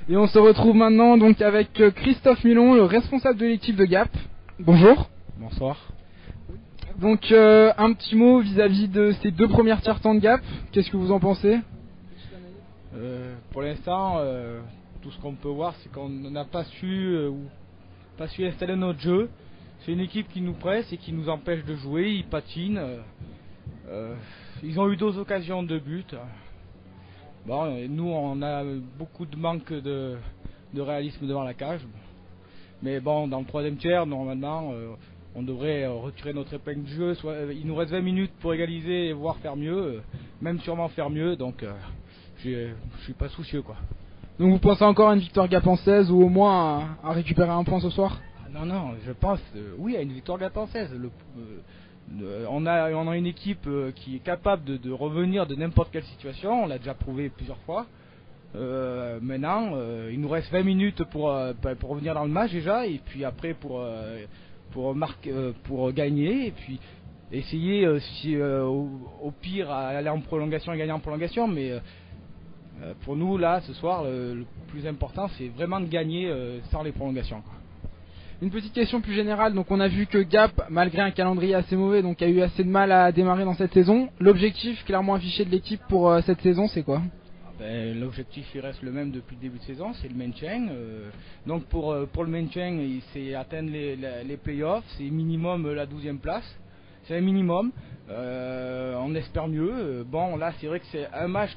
Et on se retrouve maintenant donc avec Christophe Milon, le responsable de l'équipe de Gap. Bonjour. Bonsoir. Donc un petit mot vis-à-vis de ces deux premières tiers-temps de Gap. Qu'est-ce que vous en pensez? Pour l'instant, tout ce qu'on peut voir, c'est qu'on n'a pas su installer notre jeu. C'est une équipe qui nous presse et qui nous empêche de jouer. Ils patinent. Ils ont eu 2 occasions de but. Bon, et nous, on a beaucoup de manque de réalisme devant la cage. Mais bon, dans le 3e tiers, normalement, on devrait retirer notre épingle du jeu. Il nous reste 20 minutes pour égaliser et voire faire mieux, même sûrement faire mieux. Donc, je suis pas soucieux, quoi. Donc vous pensez encore à une victoire gapençaise ou au moins à récupérer un point ce soir? Non, je pense, oui, à une victoire gapençaise. On a une équipe qui est capable de revenir de n'importe quelle situation. On l'a déjà prouvé plusieurs fois. Maintenant, il nous reste 20 minutes pour revenir dans le match déjà, et puis après pour gagner, et puis essayer au pire à aller en prolongation et gagner en prolongation. Mais pour nous là, ce soir, le plus important, c'est vraiment de gagner sans les prolongations, quoi. Une petite question plus générale, donc on a vu que Gap, malgré un calendrier assez mauvais, donc a eu assez de mal à démarrer dans cette saison. L'objectif clairement affiché de l'équipe pour cette saison, c'est quoi? L'objectif il reste le même depuis le début de saison, c'est le maintien. Donc pour le maintien, c'est atteindre les playoffs, c'est minimum la 12e place. C'est un minimum, on espère mieux. Bon là c'est vrai que c'est un match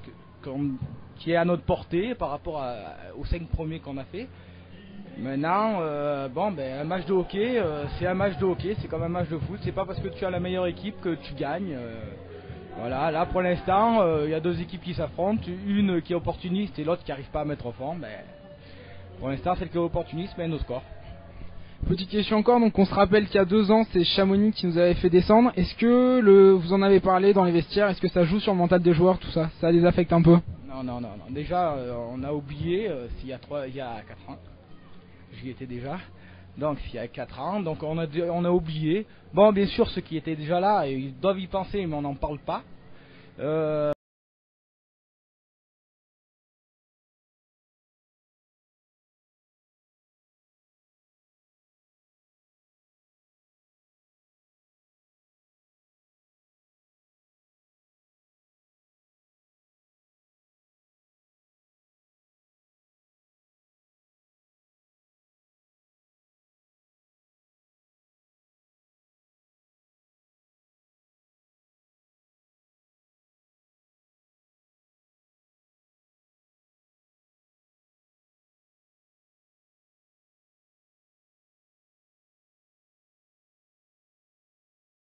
qui est à notre portée par rapport aux 5 premiers qu'on a fait. Maintenant, un match de hockey, c'est un match de hockey, c'est comme un match de foot. C'est pas parce que tu as la meilleure équipe que tu gagnes. Voilà, là pour l'instant, il y a 2 équipes qui s'affrontent, une qui est opportuniste et l'autre qui n'arrive pas à mettre au fond. Pour l'instant, celle qui est opportuniste mène au score. Petite question encore, donc on se rappelle qu'il y a 2 ans, c'est Chamonix qui nous avait fait descendre. Est-ce que vous en avez parlé dans les vestiaires? Est-ce que ça joue sur le mental des joueurs, tout ça? Ça les affecte un peu? Non. Déjà, on a oublié, il y a 4 ans. J'y étais déjà, donc il y a 4 ans, donc on a oublié. Bon, bien sûr, ceux qui étaient déjà là, ils doivent y penser, mais on n'en parle pas.